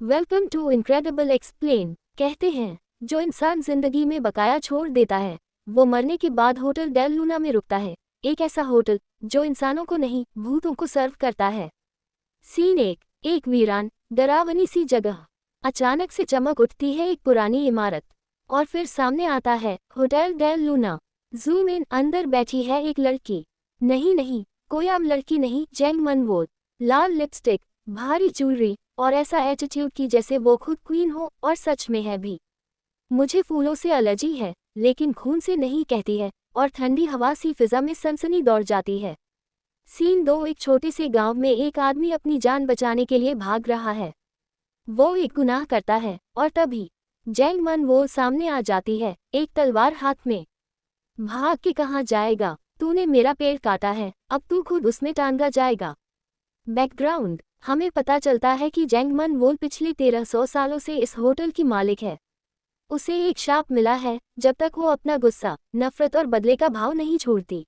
Welcome to incredible explain. कहते हैं जो इंसान जिंदगी में बकाया छोड़ देता है वो मरने के बाद होटल डेल लूना में रुकता है। एक ऐसा होटल जो इंसानों को नहीं भूतों को सर्व करता है। सीन एक वीरान डरावनी सी जगह। अचानक से चमक उठती है एक पुरानी इमारत और फिर सामने आता है Hotel Del Luna. Zoom in, अंदर बैठी है एक लड़की। नहीं, कोई आम लड़की नहीं, जैंग मनवो। लाल लिपस्टिक, भारी ज्वेलरी और ऐसा एटीट्यूड की जैसे वो खुद क्वीन हो, और सच में है भी। मुझे फूलों से एलर्जी है लेकिन खून से नहीं, कहती है, और ठंडी हवा सी फिजा में सनसनी दौड़ जाती है। सीन 2, एक छोटे से गांव में एक आदमी अपनी जान बचाने के लिए भाग रहा है। वो एक गुनाह करता है और तभी जैंग मनवो सामने आ जाती है, एक तलवार हाथ में। भाग के कहाँ जाएगा? तूने मेरा पैर काटा है, अब तू खुद उसमें टांगा जाएगा। बैकग्राउंड, हमें पता चलता है कि जैंग मनवो पिछले 1300 सालों से इस होटल की मालिक है। उसे एक शाप मिला है, जब तक वो अपना गुस्सा, नफरत और बदले का भाव नहीं छोड़ती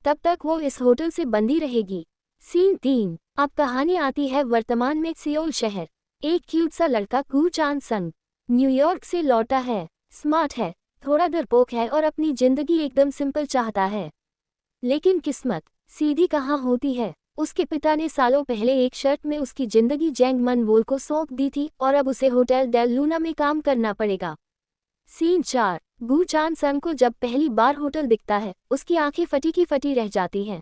तब तक वो इस होटल से बंदी रहेगी। सीन 3, अब कहानी आती है वर्तमान में सियोल शहर। एक क्यूट सा लड़का कू चान संग न्यूयॉर्क से लौटा है। स्मार्ट है, थोड़ा डरपोक है और अपनी जिंदगी एकदम सिंपल चाहता है। लेकिन किस्मत सीधी कहाँ होती है। उसके पिता ने सालों पहले एक शर्त में उसकी जिंदगी जैंग मनवो को सौंप दी थी और अब उसे होटल डेल लूना में काम करना पड़ेगा। सीन 4, गू चान संग को जब पहली बार होटल दिखता है उसकी आंखें फटी की फटी रह जाती हैं।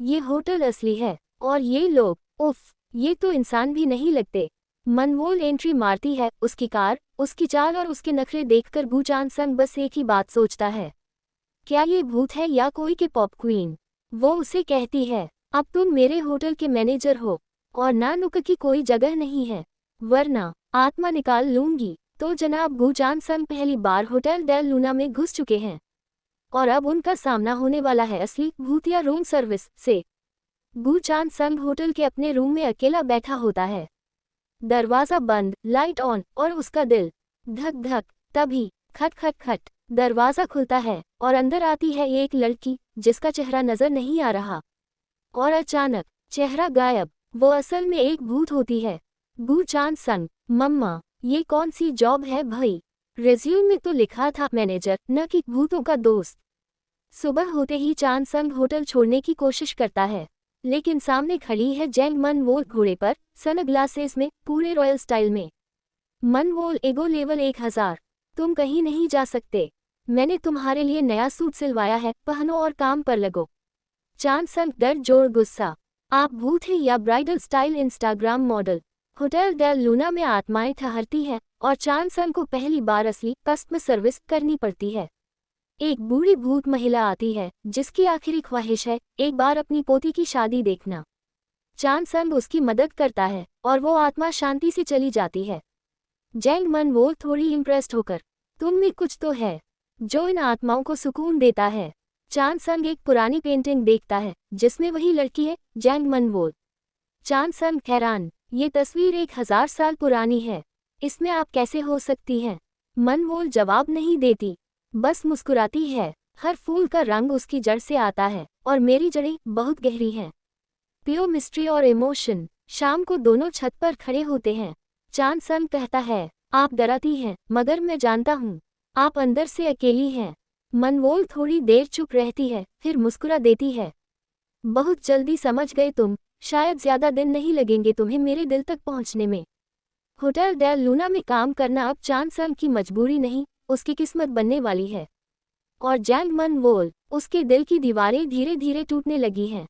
ये होटल असली है और ये लोग, उफ, ये तो इंसान भी नहीं लगते। मनवो एंट्री मारती है, उसकी कार, उसकी चाल और उसके नखरे देखकर गू चान संग बस एक ही बात सोचता है, क्या ये भूत है या कोई के पॉप क्वीन। वो उसे कहती है, अब तुम मेरे होटल के मैनेजर हो और ना नुक की कोई जगह नहीं है, वरना आत्मा निकाल लूंगी। तो जनाब गू चान संग पहली बार होटल डेल लूना में घुस चुके हैं और अब उनका सामना होने वाला है असली भूतिया रूम सर्विस से। गू चान संग होटल के अपने रूम में अकेला बैठा होता है, दरवाजा बंद, लाइट ऑन और उसका दिल धक धक। तभी खट खट खट, दरवाजा खुलता है और अंदर आती है एक लड़की जिसका चेहरा नजर नहीं आ रहा और अचानक चेहरा गायब। वो असल में एक भूत होती है। गू चान संग, मम्मा ये कौन सी जॉब है भाई? रिज्यूम में तो लिखा था मैनेजर, न कि भूतों का दोस्त। सुबह होते ही चान संग होटल छोड़ने की कोशिश करता है लेकिन सामने खड़ी है जैंग मनवो घोड़े पर, सनग्लासेस में, पूरे रॉयल स्टाइल में। मनवो, ईगो लेवल 1000, तुम कहीं नहीं जा सकते, मैंने तुम्हारे लिए नया सूट सिलवाया है, पहनो और काम पर लगो। चान संग डर जोर गुस्सा, आप भूत हैं या bridal style Instagram model? Hotel Del Luna में आत्माएं ठहरती हैं और चान संग को पहली बार असली कस्टमर सर्विस करनी पड़ती है। एक बूढ़ी भूत महिला आती है जिसकी आखिरी ख्वाहिश है एक बार अपनी पोती की शादी देखना। चान संग उसकी मदद करता है और वो आत्मा शांति से चली जाती है। जैंग मनवो थोड़ी इम्प्रेस्ड होकर, तुम में कुछ तो है जो इन आत्माओं को सुकून देता है। चान संग एक पुरानी पेंटिंग देखता है जिसमें वही लड़की है, जैंग मनवो। चान संग हैरान, ये तस्वीर 1000 साल पुरानी है, इसमें आप कैसे हो सकती हैं? मनवो जवाब नहीं देती, बस मुस्कुराती है। हर फूल का रंग उसकी जड़ से आता है और मेरी जड़ें बहुत गहरी हैं। प्योर मिस्ट्री और इमोशन। शाम को दोनों छत पर खड़े होते हैं। चान संग कहता है, आप डराती हैं मगर मैं जानता हूँ आप अंदर से अकेली हैं। मनवो थोड़ी देर चुप रहती है फिर मुस्कुरा देती है, बहुत जल्दी समझ गए तुम, शायद ज्यादा दिन नहीं लगेंगे तुम्हें मेरे दिल तक पहुँचने में। होटल डेल लूना में काम करना अब चान संग की मजबूरी नहीं, उसकी किस्मत बनने वाली है। और जैंग मनवो, उसके दिल की दीवारें धीरे धीरे टूटने लगी हैं।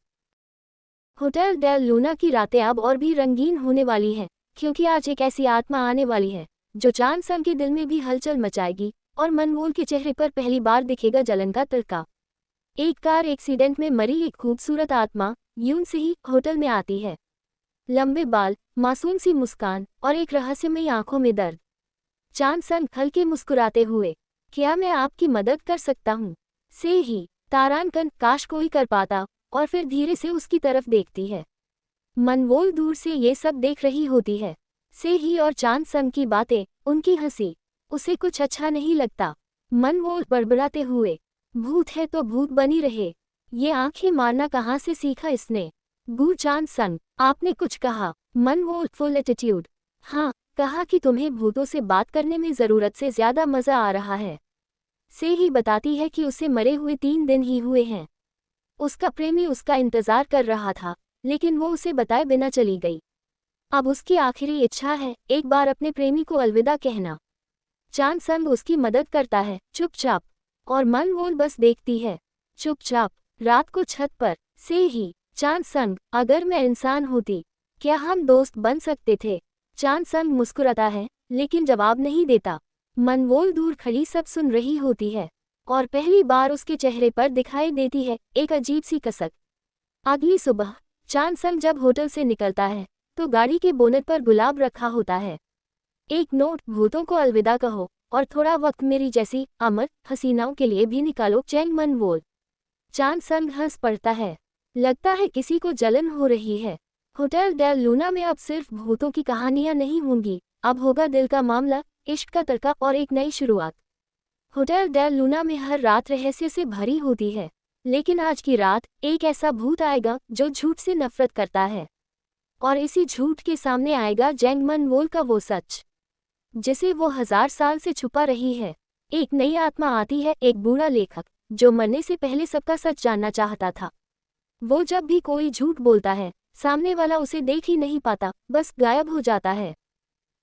होटल डेल लूना की रातें अब और भी रंगीन होने वाली हैं क्योंकि आज एक ऐसी आत्मा आने वाली है जो चान संग के दिल में भी हलचल मचाएगी और मनवो के चेहरे पर पहली बार दिखेगा जलन का तड़का। एक कार एक्सीडेंट में मरी एक खूबसूरत आत्मा यूं से ही होटल में आती है। लंबे बाल, मासूम सी मुस्कान और एक रहस्यमयी आंखों में दर्द। चान संग हल्के मुस्कुराते हुए, क्या मैं आपकी मदद कर सकता हूँ? से ही तारांकन, काश कोई कर पाता, और फिर धीरे से उसकी तरफ देखती है। मनवो दूर से ये सब देख रही होती है। से ही और चान संग की बातें, उनकी हंसी, उसे कुछ अच्छा नहीं लगता। मनवो बड़बड़ाते हुए, भूत है तो भूत बनी रहे, ये आंखें मारना कहाँ से सीखा इसने? गू चान संग, आपने कुछ कहा? मनवो फुल एटीट्यूड, हाँ, कहा कि तुम्हें भूतों से बात करने में ज़रूरत से ज़्यादा मज़ा आ रहा है। से ही बताती है कि उसे मरे हुए 3 दिन ही हुए हैं। उसका प्रेमी उसका इंतज़ार कर रहा था, लेकिन वो उसे बताए बिना चली गई। अब उसकी आखिरी इच्छा है एक बार अपने प्रेमी को अलविदा कहना। चांद संग उसकी मदद करता है, चुपचाप, और मन वोल बस देखती है, चुपचाप। रात को छत पर से ही चांद संग, अगर मैं इंसान होती, क्या हम दोस्त बन सकते थे? चांद संग मुस्कुराता है, लेकिन जवाब नहीं देता। मनवोल दूर खड़ी सब सुन रही होती है, और पहली बार उसके चेहरे पर दिखाई देती है एक अजीब सी कसक। अगली सुबह चांद संग जब होटल से निकलता है, तो गाड़ी के बोनट पर गुलाब रखा होता है। एक नोट, भूतों को अलविदा कहो, और थोड़ा वक्त मेरी जैसी अमर हसीनाओं के लिए भी निकालो, चैंग मनवोल। चांद संग हंस पड़ता है। लगता है किसी को जलन हो रही है। होटल डेल लूना में अब सिर्फ भूतों की कहानियां नहीं होंगी, अब होगा दिल का मामला, इश्क का तड़का और एक नई शुरुआत। होटल डेल लूना में हर रात रहस्य से भरी होती है, लेकिन आज की रात एक ऐसा भूत आएगा जो झूठ से नफरत करता है, और इसी झूठ के सामने आएगा जैंग मनवोल का वो सच जिसे वो 1000 साल से छुपा रही है। एक नई आत्मा आती है, एक बूढ़ा लेखक जो मरने से पहले सबका सच जानना चाहता था। वो जब भी कोई झूठ बोलता है, सामने वाला उसे देख ही नहीं पाता, बस गायब हो जाता है।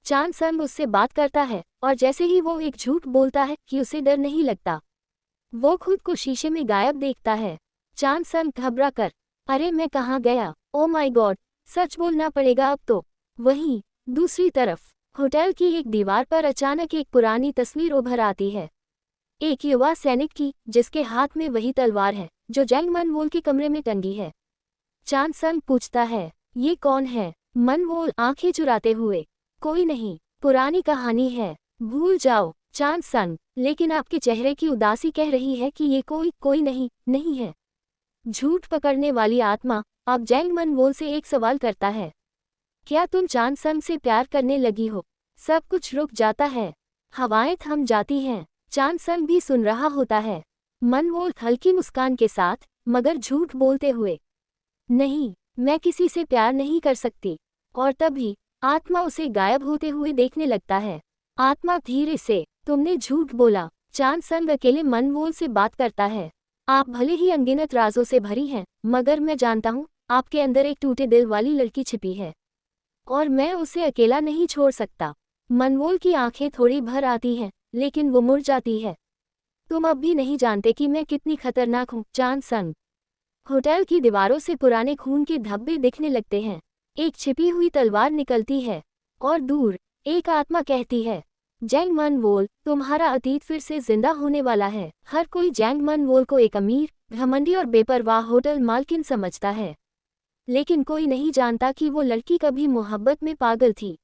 चांद संग उससे बात करता है, और जैसे ही वो एक झूठ बोलता है कि उसे डर नहीं लगता, वो खुद को शीशे में गायब देखता है। चांद संग घबरा कर, अरे मैं कहाँ गया, ओ माय गॉड, सच बोलना पड़ेगा अब तो। वहीं दूसरी तरफ होटल की एक दीवार पर अचानक एक पुरानी तस्वीर उभर आती है, एक युवा सैनिक की, जिसके हाथ में वही तलवार है जो जैंग मनवोल के कमरे में टंगी है। चांद संग पूछता है, ये कौन है? मनवोल आंखें चुराते हुए, कोई नहीं, पुरानी कहानी है, भूल जाओ। चांद संग, लेकिन आपके चेहरे की उदासी कह रही है कि ये कोई नहीं है। झूठ पकड़ने वाली आत्मा अब जैंग मनवोल से एक सवाल करता है, क्या तुम चांद संग से प्यार करने लगी हो? सब कुछ रुक जाता है, हवाएं थम जाती हैं। चांद संग भी सुन रहा होता है, मनवोल हल्की मुस्कान के साथ, मगर झूठ बोलते हुए, नहीं, मैं किसी से प्यार नहीं कर सकती। और तभी आत्मा उसे गायब होते हुए देखने लगता है। आत्मा धीरे से, तुमने झूठ बोला। चांद संग अकेले मनवोल से बात करता है, आप भले ही अनगिनत राजों से भरी हैं, मगर मैं जानता हूँ आपके अंदर एक टूटे दिल वाली लड़की छिपी है, और मैं उसे अकेला नहीं छोड़ सकता। मनवोल की आंखें थोड़ी भर आती हैं, लेकिन वो मुड़ जाती है। तुम अब भी नहीं जानते कि मैं कितनी खतरनाक हूँ, चांद संग। होटल की दीवारों से पुराने खून के धब्बे दिखने लगते हैं, एक छिपी हुई तलवार निकलती है, और दूर एक आत्मा कहती है, जैंग मनवोल, तुम्हारा अतीत फिर से जिंदा होने वाला है। हर कोई जैंग मनवोल को एक अमीर, घमंडी और बेपरवाह होटल मालकिन समझता है, लेकिन कोई नहीं जानता कि वो लड़की कभी मोहब्बत में पागल थी,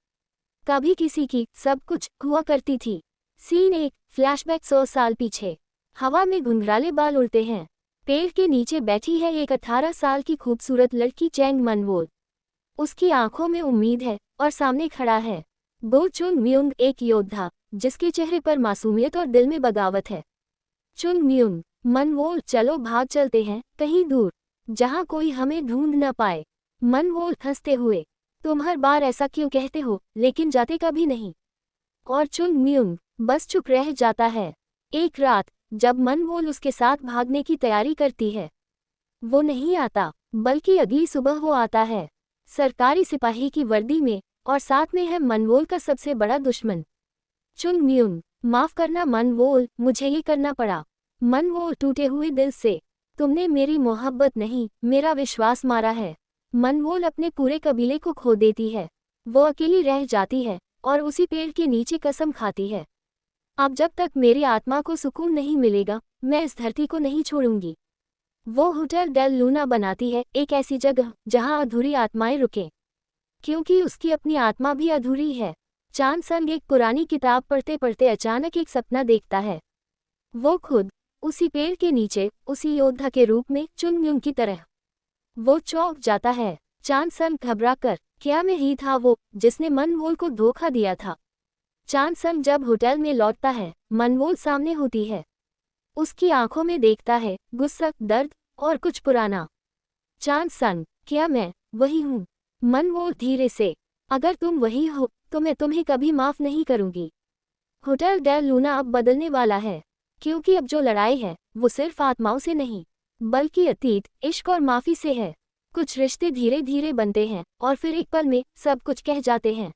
कभी किसी की सब कुछ हुआ करती थी। सीन 1, फ्लैशबैक 100 साल पीछे। हवा में घुंघराले बाल उड़ते हैं, पेड़ के नीचे बैठी है एक 18 साल की खूबसूरत लड़की जैंग मनवोल। उसकी आंखों में उम्मीद है, और सामने खड़ा है बो चुंग म्यूंग, एक योद्धा जिसके चेहरे पर मासूमियत और दिल में बगावत है। चुंग म्यूंग, मनवोल, चलो भाग चलते हैं कहीं दूर, जहां कोई हमें ढूंढ न पाए। मनवोल हंसते हुए, तुम हर बार ऐसा क्यों कहते हो, लेकिन जाते कभी नहीं। और चुंग म्यूंग बस चुप रह जाता है। एक रात जब मनवोल उसके साथ भागने की तैयारी करती है, वो नहीं आता, बल्कि अगली सुबह वो आता है, सरकारी सिपाही की वर्दी में, और साथ में है मनवोल का सबसे बड़ा दुश्मन, चुंग म्यूंग। माफ करना मनवोल, मुझे ये करना पड़ा। मनवोल टूटे हुए दिल से, तुमने मेरी मोहब्बत नहीं, मेरा विश्वास मारा है। मनवोल अपने पूरे कबीले को खो देती है, वो अकेली रह जाती है, और उसी पेड़ के नीचे कसम खाती है, अब जब तक मेरी आत्मा को सुकून नहीं मिलेगा, मैं इस धरती को नहीं छोड़ूंगी। वो होटल डेल लूना बनाती है, एक ऐसी जगह जहां अधूरी आत्माएं रुकें, क्योंकि उसकी अपनी आत्मा भी अधूरी है। चांद संग एक पुरानी किताब पढ़ते पढ़ते अचानक एक सपना देखता है, वो खुद उसी पेड़ के नीचे, उसी योद्धा के रूप में, चुंग म्यूंग की तरह। वो चौंक जाता है। चांद संग घबरा कर, क्या मैं ही था वो जिसने मनवोल को धोखा दिया था? चांद संग जब होटल में लौटता है, मनवोल सामने होती है, उसकी आंखों में देखता है गुस्सा, दर्द और कुछ पुराना। चांद संग, क्या मैं वही हूँ? मनवोल धीरे से, अगर तुम वही हो तो मैं तुम्हें कभी माफ नहीं करूंगी। होटल डेल लूना अब बदलने वाला है, क्योंकि अब जो लड़ाई है वो सिर्फ आत्माओं से नहीं बल्कि अतीत, इश्क और माफी से है। कुछ रिश्ते धीरे धीरे बनते हैं और फिर एक पल में सब कुछ कह जाते हैं।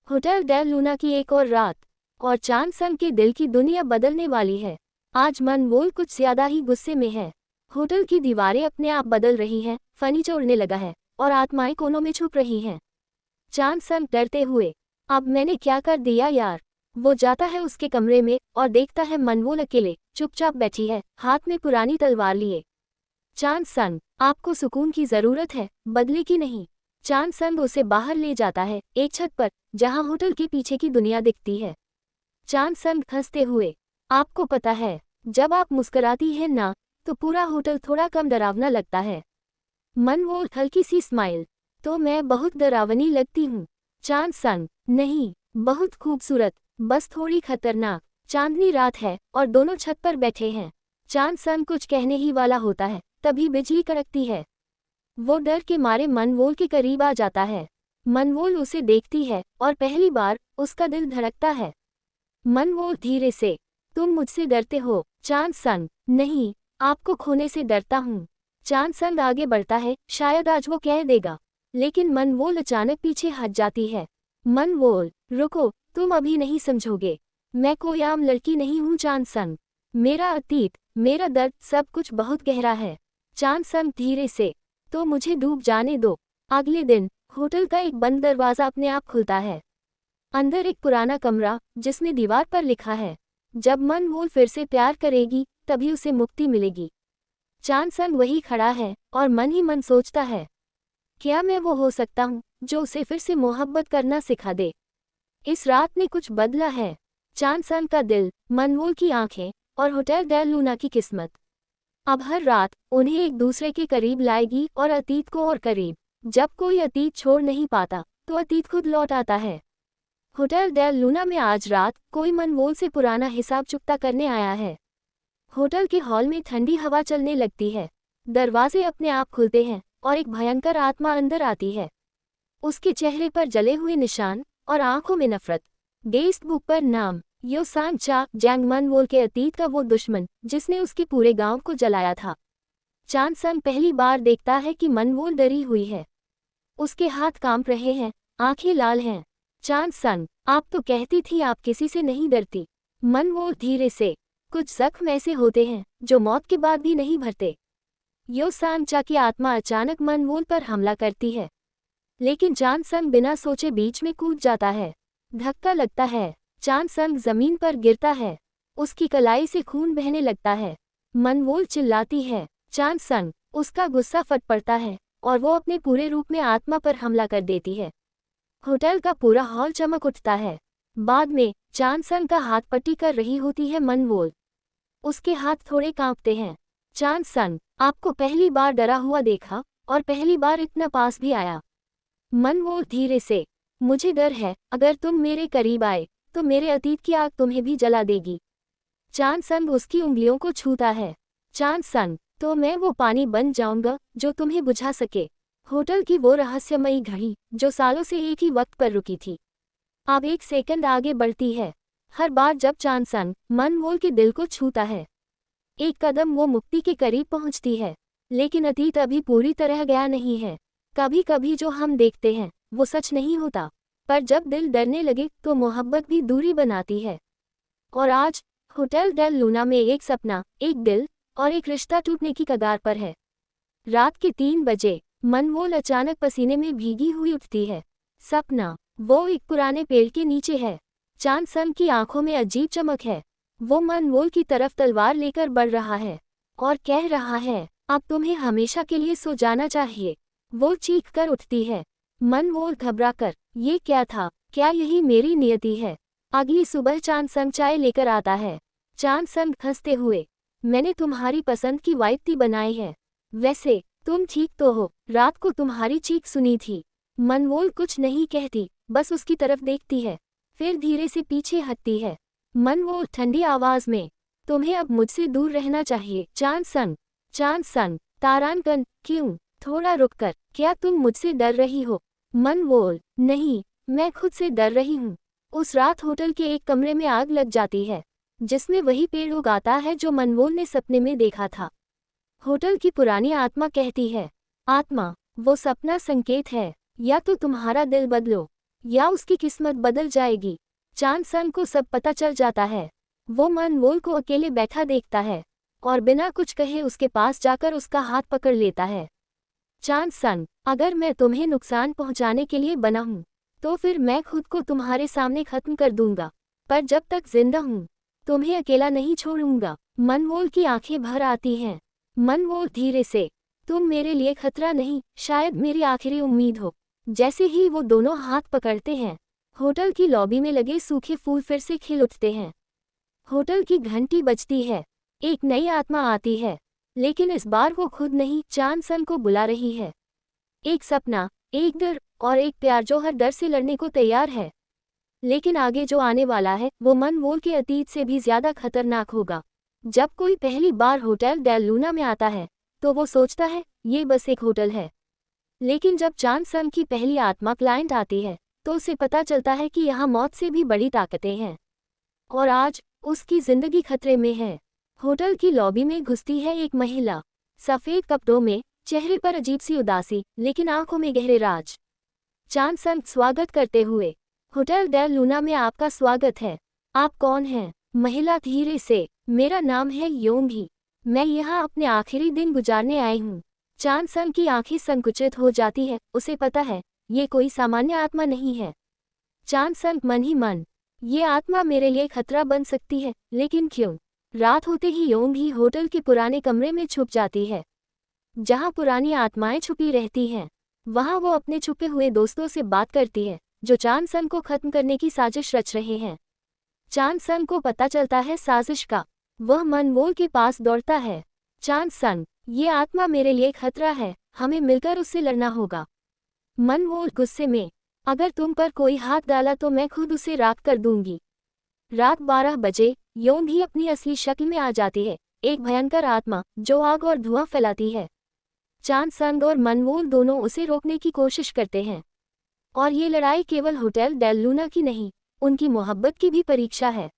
होटल डेल लूना की एक और रात, और चांद संग के दिल की दुनिया बदलने वाली है। आज मनवोल कुछ ज्यादा ही गुस्से में है। होटल की दीवारें अपने आप बदल रही हैं, फर्नीचर उड़ने लगा है और आत्माएं कोनों में छुप रही हैं। चांद संग डरते हुए, अब मैंने क्या कर दिया यार। वो जाता है उसके कमरे में और देखता है मनवोल अकेले चुपचाप बैठी है, हाथ में पुरानी तलवार लिए। चांद संग, आपको सुकून की जरूरत है, बदले की नहीं। चांद संग उसे बाहर ले जाता है, एक छत पर जहां होटल के पीछे की दुनिया दिखती है। चांद संग हंसते हुए, आपको पता है जब आप मुस्कुराती हैं ना तो पूरा होटल थोड़ा कम डरावना लगता है। मनवोल हल्की सी स्माइल, तो मैं बहुत डरावनी लगती हूँ। चांद संग, नहीं, बहुत खूबसूरत, बस थोड़ी खतरनाक। चांदनी रात है और दोनों छत पर बैठे हैं। चांद संग कुछ कहने ही वाला होता है, तभी बिजली कड़कती है। वो डर के मारे मनवोल के करीब आ जाता है। मनवोल उसे देखती है और पहली बार उसका दिल धड़कता है। मनवोल धीरे से, तुम मुझसे डरते हो? चांद संग, नहीं, आपको खोने से डरता हूँ। चांद संग आगे बढ़ता है, शायद आज वो कह देगा, लेकिन मनवोल अचानक पीछे हट जाती है। मनवोल, रुको, तुम अभी नहीं समझोगे। मैं कोई आम लड़की नहीं हूँ चांद संग। मेरा अतीत, मेरा दर्द, सब कुछ बहुत गहरा है। चांद संग धीरे से, तो मुझे डूब जाने दो। अगले दिन होटल का एक बंद दरवाजा अपने आप खुलता है। अंदर एक पुराना कमरा जिसमें दीवार पर लिखा है, जब मनवोल फिर से प्यार करेगी तभी उसे मुक्ति मिलेगी। चांद संग वही खड़ा है और मन ही मन सोचता है, क्या मैं वो हो सकता हूँ जो उसे फिर से मोहब्बत करना सिखा दे। इस रात ने कुछ बदला है। चांद संग का दिल, मनवोल की आंखें और होटल डेल लूना की किस्मत अब हर रात उन्हें एक दूसरे के करीब लाएगी और अतीत को और करीब। जब कोई अतीत छोड़ नहीं पाता तो अतीत खुद लौट आता है। होटल डेल लूना में आज रात कोई मनवोल से पुराना हिसाब चुकता करने आया है। होटल के हॉल में ठंडी हवा चलने लगती है, दरवाजे अपने आप खुलते हैं और एक भयंकर आत्मा अंदर आती है। उसके चेहरे पर जले हुए निशान और आंखों में नफरत। गेस्ट बुक पर नाम, यो सान चा जैंग, मनवोल के अतीत का वो दुश्मन जिसने उसके पूरे गांव को जलाया था। चांद संग पहली बार देखता है कि मनवोल डरी हुई है। उसके हाथ कांप रहे हैं, आंखें लाल हैं। चांद संग, आप तो कहती थी आप किसी से नहीं डरती। मनवोल धीरे से, कुछ जख्म ऐसे होते हैं जो मौत के बाद भी नहीं भरते। यो सान चा की आत्मा अचानक मनवोल पर हमला करती है, लेकिन चांद संग बिना सोचे बीच में कूद जाता है। धक्का लगता है, चांद संग जमीन पर गिरता है, उसकी कलाई से खून बहने लगता है। मनवोल चिल्लाती है, चांद संग, उसका गुस्सा फट पड़ता है और वो अपने पूरे रूप में आत्मा पर हमला कर देती है। होटल का पूरा हॉल चमक उठता है। बाद में चांद संग का हाथ पट्टी कर रही होती है मनवोल। उसके हाथ थोड़े कांपते हैं। चांद संग, आपको पहली बार डरा हुआ देखा और पहली बार इतना पास भी आया। मनवोल धीरे से, मुझे डर है अगर तुम मेरे करीब आए तो मेरे अतीत की आग तुम्हें भी जला देगी। चांद संग उसकी उंगलियों को छूता है। चांद संग, तो मैं वो पानी बन जाऊंगा जो तुम्हें बुझा सके। होटल की वो रहस्यमयी घड़ी जो सालों से एक ही वक्त पर रुकी थी, अब एक सेकंड आगे बढ़ती है। हर बार जब चांद संग मनवोल के दिल को छूता है, एक कदम वो मुक्ति के करीब पहुंचती है। लेकिन अतीत अभी पूरी तरह गया नहीं है। कभी कभी जो हम देखते हैं वो सच नहीं होता, पर जब दिल डरने लगे तो मोहब्बत भी दूरी बनाती है। और आज होटल डेल लूना में एक सपना, एक दिल और एक रिश्ता टूटने की कगार पर है। रात के 3 बजे मनवोल अचानक पसीने में भीगी हुई उठती है। सपना, वो एक पुराने पेड़ के नीचे है। चांद संग की आंखों में अजीब चमक है। वो मनवोल की तरफ तलवार लेकर बढ़ रहा है और कह रहा है, अब तुम्हें हमेशा के लिए सो जाना चाहिए। वो चीख कर उठती है। मनवोल घबराकर, ये क्या था? क्या यही मेरी नियति है? अगली सुबह चांद संग चाय लेकर आता है। चांद संग हंसते हुए, मैंने तुम्हारी पसंद की व्हाइट टी बनाई है। वैसे तुम ठीक तो हो? रात को तुम्हारी चीख सुनी थी। मनवोल कुछ नहीं कहती, बस उसकी तरफ देखती है, फिर धीरे से पीछे हटती है। मनवोल ठंडी आवाज में, तुम्हें अब मुझसे दूर रहना चाहिए। चांद संग, तारानकन, क्यों? थोड़ा रुककर, क्या तुम मुझसे डर रही हो? मनवोल, नहीं, मैं खुद से डर रही हूँ। उस रात होटल के एक कमरे में आग लग जाती है, जिसमें वही पेड़ उगाता है जो मनमोल ने सपने में देखा था। होटल की पुरानी आत्मा कहती है, आत्मा, वो सपना संकेत है, या तो तुम्हारा दिल बदलो या उसकी किस्मत बदल जाएगी। चांद सन को सब पता चल जाता है। वो मनमोल को अकेले बैठा देखता है और बिना कुछ कहे उसके पास जाकर उसका हाथ पकड़ लेता है। चांद सन, अगर मैं तुम्हें नुकसान पहुंचाने के लिए बना हूं, तो फिर मैं खुद को तुम्हारे सामने खत्म कर दूंगा, पर जब तक जिंदा हूं तुम्हें अकेला नहीं छोड़ूंगा। मनमोल की आंखें भर आती हैं। मनमोल धीरे से, तुम मेरे लिए खतरा नहीं, शायद मेरी आखिरी उम्मीद हो। जैसे ही वो दोनों हाथ पकड़ते हैं, होटल की लॉबी में लगे सूखे फूल फिर से खिल उठते हैं। होटल की घंटी बजती है। एक नई आत्मा आती है, लेकिन इस बार वो खुद नहीं, चांद सन को बुला रही है। एक सपना, एक डर और एक प्यार जो हर डर से लड़ने को तैयार है। लेकिन आगे जो आने वाला है वो मनमोल के अतीत से भी ज्यादा खतरनाक होगा। जब कोई पहली बार होटल डेल लूना में आता है तो वो सोचता है ये बस एक होटल है, लेकिन जब चांद सन की पहली आत्मा क्लाइंट आती है तो उसे पता चलता है कि यहाँ मौत से भी बड़ी ताकतें हैं, और आज उसकी जिंदगी खतरे में है। होटल की लॉबी में घुसती है एक महिला, सफेद कपड़ों में, चेहरे पर अजीब सी उदासी, लेकिन आंखों में गहरे राज। चांद सन, स्वागत करते हुए, होटल डेल लूना में आपका स्वागत है। आप कौन हैं? महिला धीरे से, मेरा नाम है योंगी, मैं यहाँ अपने आखिरी दिन गुजारने आई हूँ। चांद सन की आंखें संकुचित हो जाती है, उसे पता है ये कोई सामान्य आत्मा नहीं है। चांद सन मन ही मन, ये आत्मा मेरे लिए खतरा बन सकती है, लेकिन क्यों? रात होते ही योंगी होटल के पुराने कमरे में छुप जाती है, जहाँ पुरानी आत्माएं छुपी रहती हैं। वहाँ वो अपने छुपे हुए दोस्तों से बात करती है, जो चांद सन को खत्म करने की साजिश रच रहे हैं। चांद सन को पता चलता है साजिश का। वह मनमोल के पास दौड़ता है। चांद सन, ये आत्मा मेरे लिए खतरा है, हमें मिलकर उससे लड़ना होगा। मनमोल गुस्से में, अगर तुम पर कोई हाथ डाला तो मैं खुद उसे राख कर दूंगी। रात 12 बजे योंगी अपनी असली शक्ल में आ जाती है, एक भयंकर आत्मा जो आग और धुआं फैलाती है। चांद सन और मनमोल दोनों उसे रोकने की कोशिश करते हैं, और ये लड़ाई केवल होटल डेल लूना की नहीं, उनकी मोहब्बत की भी परीक्षा है।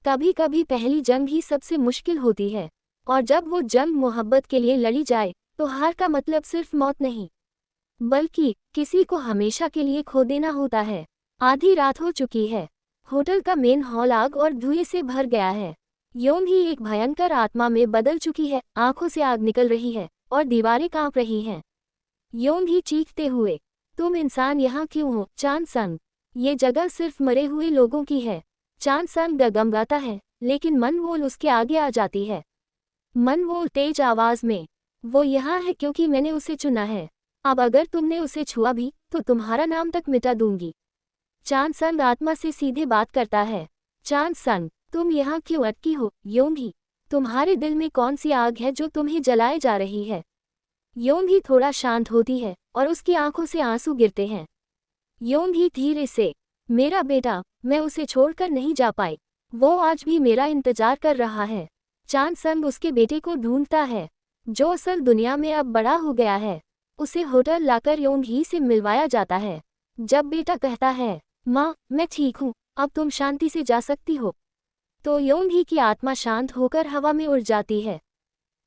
कभी कभी पहली जंग ही सबसे मुश्किल होती है, और जब वो जंग मोहब्बत के लिए लड़ी जाए तो हार का मतलब सिर्फ मौत नहीं, बल्कि किसी को हमेशा के लिए खो देना होता है। आधी रात हो चुकी है। होटल का मेन हॉल आग और धुएं से भर गया है। योंगी एक भयंकर आत्मा में बदल चुकी है, आंखों से आग निकल रही है और दीवारें कांप रही हैं। योंगी चीखते हुए, तुम इंसान यहाँ क्यों हो? चांद सन, ये जगह सिर्फ मरे हुए लोगों की है। चांद सन डगमगाता है, लेकिन मनमोल उसके आगे आ जाती है। मनमोल तेज आवाज में, वो यहाँ है क्योंकि मैंने उसे चुना है। अब अगर तुमने उसे छुआ भी तो तुम्हारा नाम तक मिटा दूंगी। चांद सन आत्मा से सीधे बात करता है। चांद सन, तुम यहाँ क्यों अटकी हो? योंगी, तुम्हारे दिल में कौन सी आग है जो तुम्हें जलाए जा रही है? योंगी थोड़ा शांत होती है और उसकी आंखों से आंसू गिरते हैं। योंगी धीरे से, मेरा बेटा, मैं उसे छोड़कर नहीं जा पाई, वो आज भी मेरा इंतजार कर रहा है। चांद सन उसके बेटे को ढूंढता है, जो असल दुनिया में अब बड़ा हो गया है। उसे होटल लाकर योंगी से मिलवाया जाता है। जब बेटा कहता है, माँ मैं ठीक हूँ, अब तुम शांति से जा सकती हो, तो योंगी की आत्मा शांत होकर हवा में उड़ जाती है।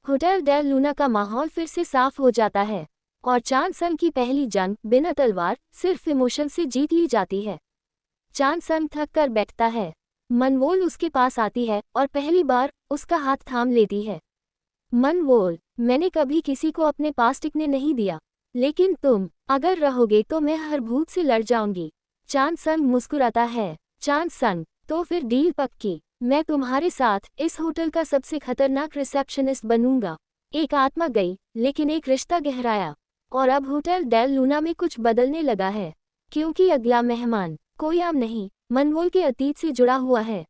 होटल डेल लूना का माहौल फिर से साफ हो जाता है, और चांद सन की पहली जंग बिना तलवार, सिर्फ इमोशन से जीत ली जाती है। चांद सन थक कर बैठता है। मनमोल उसके पास आती है और पहली बार उसका हाथ थाम लेती है। मनमोल, मैंने कभी किसी को अपने पास टिकने नहीं दिया, लेकिन तुम अगर रहोगे तो मैं हर भूत से लड़ जाऊंगी। चांद सन मुस्कुराता है। चांद सन, तो फिर डील पक्की, मैं तुम्हारे साथ इस होटल का सबसे खतरनाक रिसेप्शनिस्ट बनूंगा। एक आत्मा गई, लेकिन एक रिश्ता गहराया, और अब होटल डेल लूना में कुछ बदलने लगा है, क्योंकि अगला मेहमान कोई आम नहीं, मनमोल के अतीत से जुड़ा हुआ है।